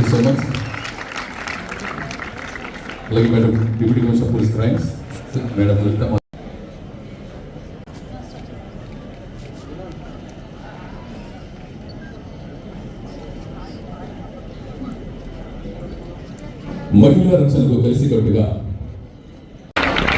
you so much. అలాగే madam deputy commissioner police crimes madam Lalitha మహిళా రక్షణకు కలిసి కట్టుగా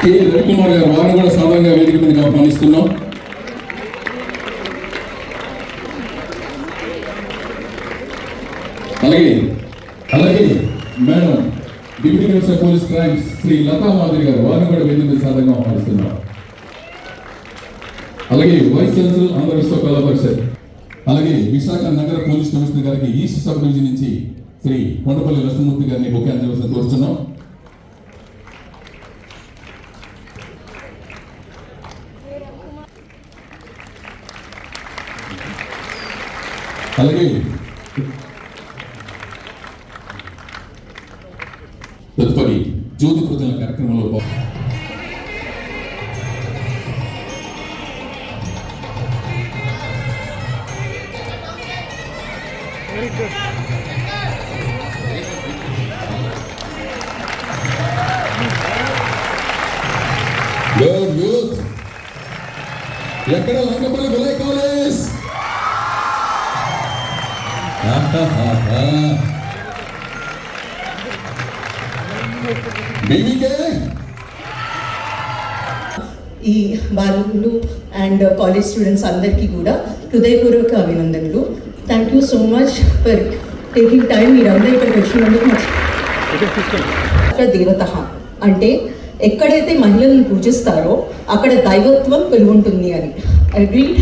కె రవికుమార్ గారు వారిని కూడా సాధారణంగా వేదిక మీద ఆహ్వానిస్తున్నాం. అలాగే madam deputy commissioner police crimes Shri Latha Madhuri గారు వారిని కూడా వేదిక మీద సాధారణంగా ఆహ్వానిస్తున్నాం. అలాగే వైస్ ఛాన్సలర్ ఆంధ్ర విశ్వ కళా పరిషత్, అలాగే విశాఖ నగర పోలీస్ కమిషనర్ గారికి ఈస్ట్ సబ్ డివిజన్ నుంచి శ్రీ కొండపల్లి లక్ష్మణమూర్తి గారిని బొకే అందజేసిన కోరుతున్నాం. అలాగే తదుపరి జ్యోతి ప్రజల కార్యక్రమంలో ఎక్కడ లంకపల్లి విలయ్ కాలేజ్ ఈ బాలులు అండ్ కాలేజ్ స్టూడెంట్స్ అందరికీ కూడా హృదయపూర్వక అభినందనలు. Thank you so much for taking time. మీరందరూ ఇక్కడికి వచ్చినందుకు దేవత అంటే ఎక్కడైతే మహిళలను పూజిస్తారో అక్కడ దైవత్వం పెరుగుంటుంది అని అగ్రీడ్.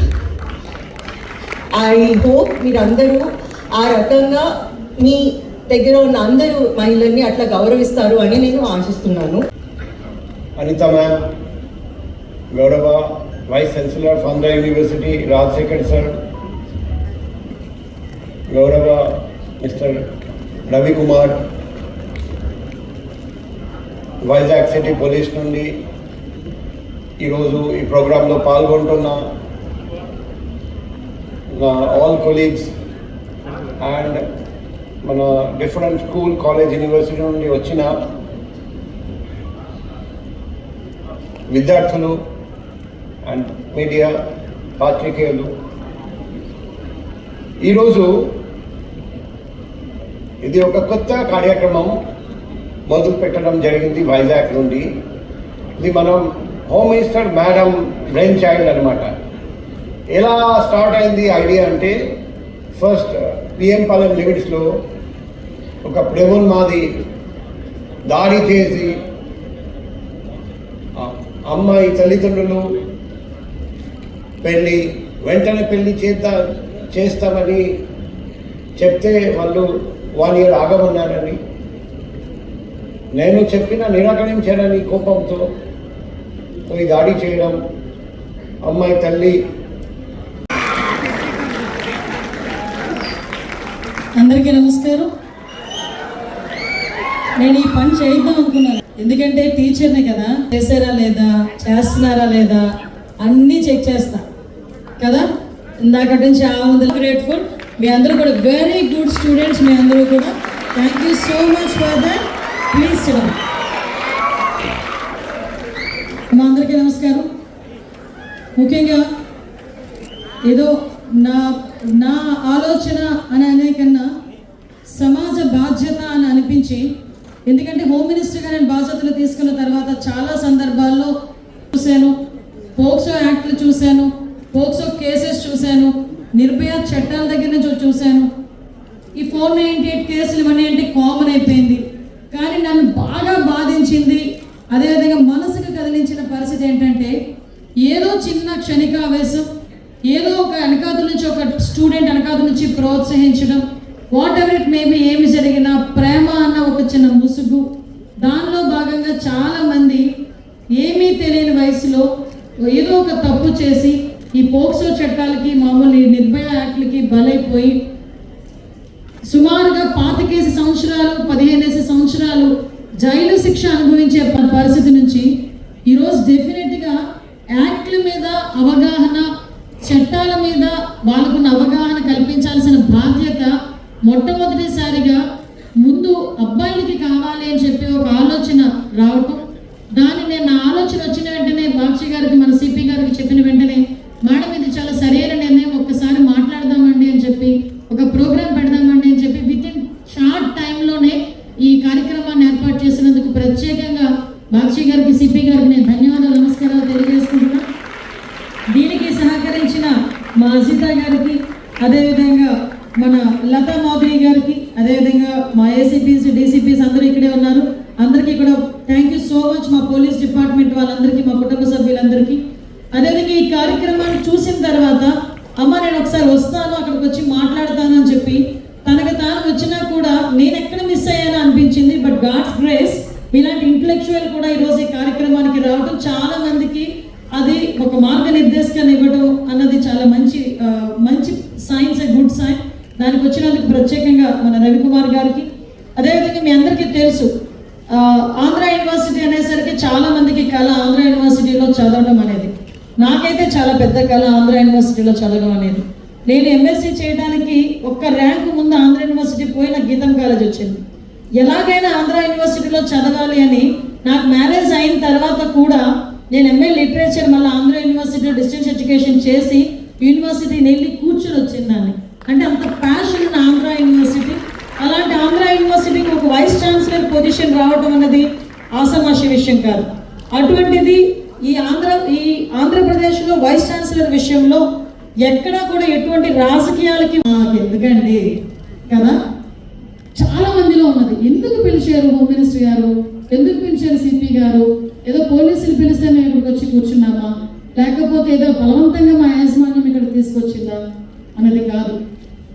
ఐ హోప్ మీరందరూ ఆ రకంగా మీ దగ్గర ఉన్న అందరూ మహిళల్ని అట్లా గౌరవిస్తారు అని నేను ఆశిస్తున్నాను. అనిత మ్యామ్, గౌరవ vice chancellor of Andhra university Rajasekhar sir, గౌరవ mister Ravikumar, Vizag city police నుండి ఈరోజు ఈ ప్రోగ్రాంలో పాల్గొంటున్న నా ఆల్ కొలీగ్స్ అండ్ మన డిఫరెంట్ స్కూల్ కాలేజ్ యూనివర్సిటీ నుండి వచ్చిన విద్యార్థులు అండ్ మీడియా పాత్రికేయులు, ఈరోజు ఇది ఒక కొత్త కార్యక్రమం మొదలు పెట్టడం జరిగింది వైజాగ్ నుండి. ఇది మనం home minister madam brain child అనమాట. ఎలా స్టార్ట్ అయింది ఐడియా అంటే, ఫస్ట్ పిఎం పాలెం లిమిట్స్లో ఒక ప్రేమోన్మాది దాడి చేసి అమ్మాయి తల్లిదండ్రులు వెంటనే పెళ్ళి చేస్తామని చెప్తే వాళ్ళు 1 year ఆగమన్నారని, నేను చెప్పిన నిరాకరించారని కోపంతో ఈ దాడి చేయడం, అమ్మాయి తల్లి. అందరికీ నమస్కారం. నేను ఈ పని చేద్దాం అనుకున్నాను, ఎందుకంటే టీచర్నే కదా, చేశారా లేదా, చేస్తున్నారా లేదా అన్నీ చెక్ చేస్తా కదా. ఇందాకటి నుంచి గ్రేట్ఫుల్. మీ అందరూ కూడా వెరీ గుడ్ స్టూడెంట్స్, మీ అందరూ కూడా thank you so much for that. Please sit down. మా అందరికీ నమస్కారం. ముఖ్యంగా ఏదో నా ఆలోచన అని అనే కన్నా సమాజ బాధ్యత అని అనిపించి, ఎందుకంటే హోమ్ మినిస్టర్గా నేను బాధ్యతలు తీసుకున్న తర్వాత చాలా సందర్భాల్లో చూశాను, పోక్సో యాక్ట్లు చూశాను, పోక్సో కేసెస్ చూశాను, నిర్భయ చట్టాల దగ్గర నుంచి చూశాను. ఈ 498 కేసులు ఇవన్నీ అంటే కామన్ అయిపోయింది. కానీ నన్ను బాగా బాధించింది, అదేవిధంగా మనసుకు కదిలించిన పరిస్థితి ఏంటంటే, ఏదో చిన్న క్షణికావేశం, ఏదో ఒక వెనకాతల నుంచి ఒక స్టూడెంట్ వెనకాతల నుంచి ప్రోత్సహించడం, వాట్ ఎవర్ ఇట్ మేబీ, ఏమి జరిగినా ప్రేమ అన్న ఒక చిన్న ముసుగు, దానిలో భాగంగా చాలామంది ఏమీ తెలియని వయసులో ఏదో ఒక తప్పు చేసి ఈ పోక్సో చట్టాలకి, మామూలు నిర్భయ యాక్ట్లకి బలైపోయి సుమారుగా 25 సంవత్సరాలు 15 సంవత్సరాలు జైలు శిక్ష అనుభవించే పరిస్థితి నుంచి ఈరోజు డెఫినెట్గా యాక్ట్ల మీద అవగాహన, చట్టాల మీద వాళ్ళకున్న అవగాహన కల్పించాల్సిన బాధ్యత మొట్టమొదటిసారిగా చెప్పిన వెంటనే మేడం ఇది చాలా సరైన నిర్ణయం, ఒక్కసారి మాట్లాడదామండి అని చెప్పి ఒక ప్రోగ్రామ్ పెడదామండి అని చెప్పి విత్ ఇన్ షార్ట్ టైంలోనే ఈ కార్యక్రమాన్ని ఏర్పాటు చేసినందుకు ప్రత్యేకంగా బాక్షి గారికి, సిపి గారికి నేను ధన్యవాదాలు, నమస్కారాలు తెలియజేసుకుంటున్నా. దీనికి సహకరించిన మా అజిత గారికి, అదేవిధంగా మన లతా మౌదరి గారికి, అదేవిధంగా మా ఏసీపీస్, డీసీపీస్ అందరూ ఇక్కడే ఉన్నారు, అందరికీ కూడా థ్యాంక్ యూ సో మచ్. మా పోలీస్ డిపార్ట్మెంట్ వాళ్ళందరికీ, మా కుటుంబ సభ్యులందరికీ. అదేవిధంగా ఈ కార్యక్రమాన్ని చూసిన తర్వాత అమ్మ నేను ఒకసారి వస్తాను, అక్కడికి వచ్చి మాట్లాడతాను అని చెప్పి తనకు తాను వచ్చినా కూడా నేను ఎక్కడ మిస్ అయ్యానో అనిపించింది. బట్ గాడ్స్ గ్రేస్ ఇలాంటి ఇంటలెక్చువల్ కూడా ఈరోజు ఈ కార్యక్రమానికి రావడం చాలా మందికి అది ఒక మార్గనిర్దేశకాన్ని ఇవ్వడం అన్నది చాలా మంచి సైన్స్, గుడ్ సైన్. దానికి వచ్చినందుకు ప్రత్యేకంగా మన రవికుమార్ గారికి, అదేవిధంగా మీ అందరికీ తెలుసు ఆంధ్ర యూనివర్సిటీ అనేసరికి చాలా మందికి కళ ఆంధ్ర యూనివర్సిటీలో చదవడం అనేది. నాకైతే చాలా పెద్ద కళ ఆంధ్ర యూనివర్సిటీలో చదవడం అనేది. నేను ఎంఎస్సీ చేయడానికి ఒక్క ర్యాంకు ముందు ఆంధ్ర యూనివర్సిటీ పోయి నాకు గీతం కాలేజ్ వచ్చింది. ఎలాగైనా ఆంధ్ర యూనివర్సిటీలో చదవాలి అని నాకు మ్యారేజ్ అయిన తర్వాత కూడా నేను ఎంఏ లిటరేచర్ మళ్ళీ ఆంధ్ర యూనివర్సిటీలో డిస్టెన్స్ ఎడ్యుకేషన్ చేసి యూనివర్సిటీని వెళ్ళి కూర్చొని వచ్చిందాన్ని. అంటే అంత ప్యాషన్ ఉన్న ఆంధ్ర యూనివర్సిటీ. అలాంటి ఆంధ్ర యూనివర్సిటీకి ఒక వైస్ ఛాన్సలర్ పొజిషన్ రావడం అన్నది ఆసమాషి విషయం కాదు. అటువంటిది ఈ ఆంధ్రప్రదేశ్లో వైస్ ఛాన్సలర్ విషయంలో ఎక్కడా కూడా ఎటువంటి రాజకీయాలకి ఎందుకండి కదా చాలా మందిలో ఉన్నది. ఎందుకు పిలిచారు హోమ్ మినిస్టర్ గారు, ఎందుకు పిలిచారు సిపి గారు, ఏదో పోలీసులు పిలిస్తే మేము ఇక్కడికి వచ్చి కూర్చున్నామా, లేకపోతే ఏదో బలవంతంగా మా యాజమాన్యం ఇక్కడ తీసుకొచ్చిందా అన్నది కాదు.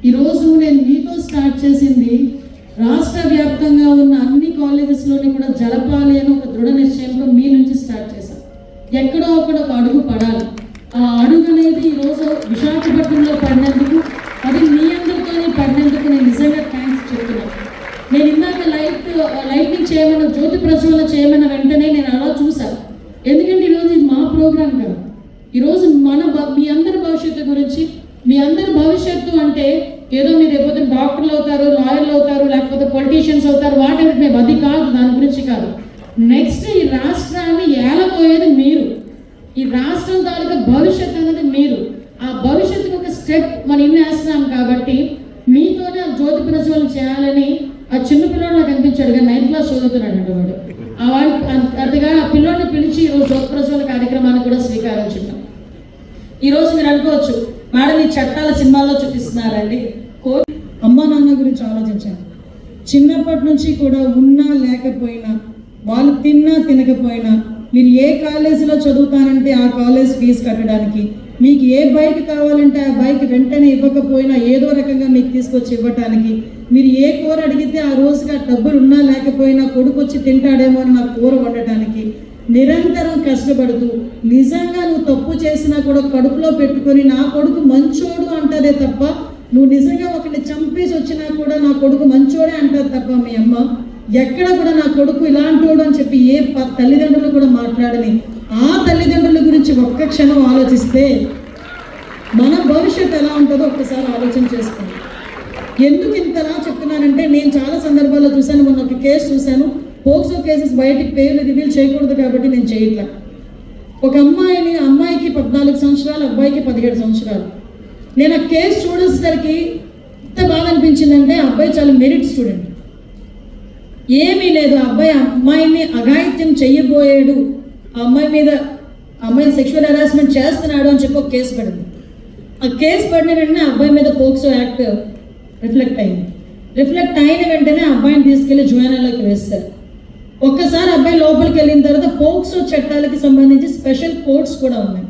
ఈరోజు నేను మీతో స్టార్ట్ చేసింది రాష్ట్ర వ్యాప్తంగా ఉన్న అన్ని కాలేజెస్లోని కూడా జరపాలి అని ఒక దృఢ నిశ్చయంతో మీ నుంచి స్టార్ట్ చేశాను. ఎక్కడో ఒక అడుగు పడాలి. ఆ అడుగు అనేది ఈరోజు విశాఖపట్నంలో పడినందుకు, అది మీ అందరితోనే పడినందుకు నేను నిజంగా థ్యాంక్స్ చెప్తున్నాను. నేను ఇందాక లైటింగ్ చేయమన్న, జ్యోతి ప్రజ్వలన చేయమన్న వెంటనే నేను అలా చూశాను. ఎందుకంటే ఈరోజు ఇది మా ప్రోగ్రాం కదా. ఈరోజు మీ అందరి భవిష్యత్తు గురించి, మీ అందరి భవిష్యత్తు అంటే ఏదో మీరు రేపు డాక్టర్లు అవుతారు, లాయర్లు అవుతారు, లేకపోతే పొలిటీషియన్స్ అవుతారు, వాటెవర్ మేము, అది కాదు, దాని గురించి కాదు. నెక్స్ట్ ఈ రాష్ట్రాన్ని ఏలబోయేది మీరు. ఈ రాష్ట్రం తాలూకా భవిష్యత్తు అనేది మీరు. ఆ భవిష్యత్తుకు ఒక స్టెప్ మనం ఇన్నేస్తున్నాం కాబట్టి మీతోనే ఆ జ్యోతి ప్రజ్వలన చేయాలని ఆ చిన్న పిల్లోడు నాకు అనిపించాడు, కానీ 9th క్లాస్ చదువుతున్నాడు వాడు. అదిగా ఆ పిల్లోడిని పిలిచి ఈరోజు జ్యోతి ప్రజ్వలన కార్యక్రమానికి కూడా శ్రీకారం చుట్టాం. ఈరోజు మీరు అనుకోవచ్చు మేడం ఈ చట్టాల సినిమాల్లో చూపిస్తున్నారండి. అమ్మా నాన్న గురించి ఆలోచించాను. చిన్నప్పటి నుంచి కూడా ఉన్నా లేకపోయినా, వాళ్ళు తిన్నా తినకపోయినా, మీరు ఏ కాలేజీలో చదువుతానంటే ఆ కాలేజ్ ఫీజు కట్టడానికి, మీకు ఏ బైక్ కావాలంటే ఆ బైక్ వెంటనే ఇవ్వకపోయినా ఏదో రకంగా మీకు తీసుకొచ్చి ఇవ్వటానికి, మీరు ఏ కూర అడిగితే ఆ రోజుగా డబ్బులు ఉన్నా లేకపోయినా కొడుకు వచ్చి తింటాడేమో అని నా కూర వండటానికి నిరంతరం కష్టపడుతూ, నిజంగా నువ్వు తప్పు చేసినా కూడా కడుపులో పెట్టుకొని నా కొడుకు మంచోడు అంటారే తప్ప, నువ్వు నిజంగా ఒకరిని చంపేసి వచ్చినా కూడా నా కొడుకు మంచోడే అంటారు తప్ప మీ అమ్మ ఎక్కడ కూడా నా కొడుకు ఇలాంటోడు అని చెప్పి ఏ తల్లిదండ్రులు కూడా మాట్లాడని ఆ తల్లిదండ్రుల గురించి ఒక్క క్షణం ఆలోచిస్తే మన భవిష్యత్తు ఎలా ఉంటుందో ఒక్కసారి ఆలోచన చేసుకోండి. ఎందుకు ఇంతలా చెప్తున్నానంటే నేను చాలా సందర్భాల్లో చూశాను. మొన్న ఒక కేసు చూశాను, పోక్సో కేసెస్ బయటికి పేర్లు రివీల్ చేయకూడదు కాబట్టి నేను చేయట్లా. ఒక అమ్మాయికి 14 సంవత్సరాలు, అబ్బాయికి 17 సంవత్సరాలు. నేను ఆ కేసు చూడేసరికి ఎంత బాగా అనిపించిందంటే, అబ్బాయి చాలా మెరిట్ స్టూడెంట్, ఏమీ లేదు, అమ్మాయిని అఘాయిత్యం చెయ్యబోయాడు, అమ్మాయి సెక్షువల్ హెరాస్మెంట్ చేస్తున్నాడు అని చెప్పి ఒక కేసు పడింది. ఆ కేసు పడిన వెంటనే అబ్బాయి మీద పోక్సో యాక్ట్ రిఫ్లెక్ట్ అయిన వెంటనే అబ్బాయిని తీసుకెళ్లి జువెనైల్లోకి వేస్తారు. ఒక్కసారి అబ్బాయి లోపలికి వెళ్ళిన తర్వాత పోక్సో చట్టాలకి సంబంధించి స్పెషల్ కోర్ట్స్ కూడా ఉన్నాయి.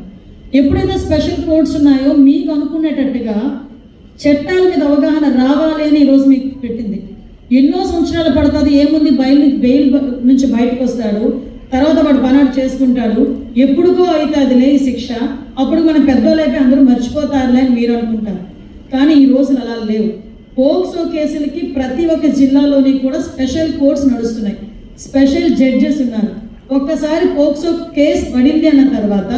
ఎప్పుడైతే స్పెషల్ కోర్ట్స్ ఉన్నాయో మీకు అనుకునేటట్టుగా చట్టాల మీద అవగాహన రావాలి అని ఈరోజు మీకు పెట్టింది. ఎన్నో సంవత్సరాలు పడుతుంది, ఏముంది బెయిల్ నుంచి బయటకు వస్తాడు, తర్వాత వాడు పనాడు చేసుకుంటాడు, ఎప్పుడుకో అయితే అది లే శిక్ష, అప్పుడు మనం పెద్దోళ్ళైతే అందరూ మర్చిపోతారులే అని మీరు అనుకుంటారు. కానీ ఈ రోజులు అలా లేవు. పోక్సో కేసులకి ప్రతి ఒక్క జిల్లాలోని కూడా స్పెషల్ కోర్ట్స్ నడుస్తున్నాయి, స్పెషల్ జడ్జెస్ ఉన్నారు. ఒక్కసారి పోక్సో కేసు పడింది అన్న తర్వాత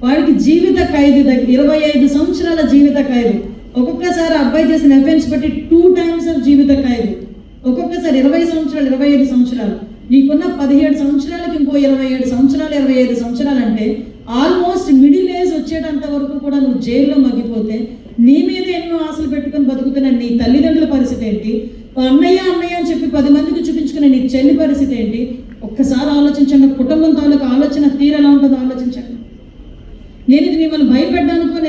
వాడికి జీవిత ఖైదు, 25 సంవత్సరాల జీవిత ఖైదు, ఒక్కొక్కసారి అబ్బాయి చేసిన అఫెన్స్ బట్టి 2 times ఆఫ్ జీవిత ఖైదు, ఒక్కొక్కసారి 20 సంవత్సరాలు, 25 సంవత్సరాలు. నీకున్న 17 సంవత్సరాలకి ఇంకో 27 సంవత్సరాలు, 25 సంవత్సరాలు అంటే ఆల్మోస్ట్ మిడిల్ ఏజ్ వచ్చే జైల్లో మగ్గిపోతే నీ మీద ఎన్నో ఆశలు పెట్టుకొని బతుకుతున్న నీ తల్లిదండ్రుల పరిస్థితి ఏంటి? అన్నయ్య అన్నయ్య అని చెప్పి 10 మందికి చూపించుకునే నీ చెల్లి పరిస్థితి ఏంటి? ఒక్కసారి ఆలోచించండి. కుటుంబం తాలూకు ఆలోచన తీరు ఎలా ఉంటుందో ఆలోచించండి. నేను ఇది మిమ్మల్ని భయపెట్టడానికో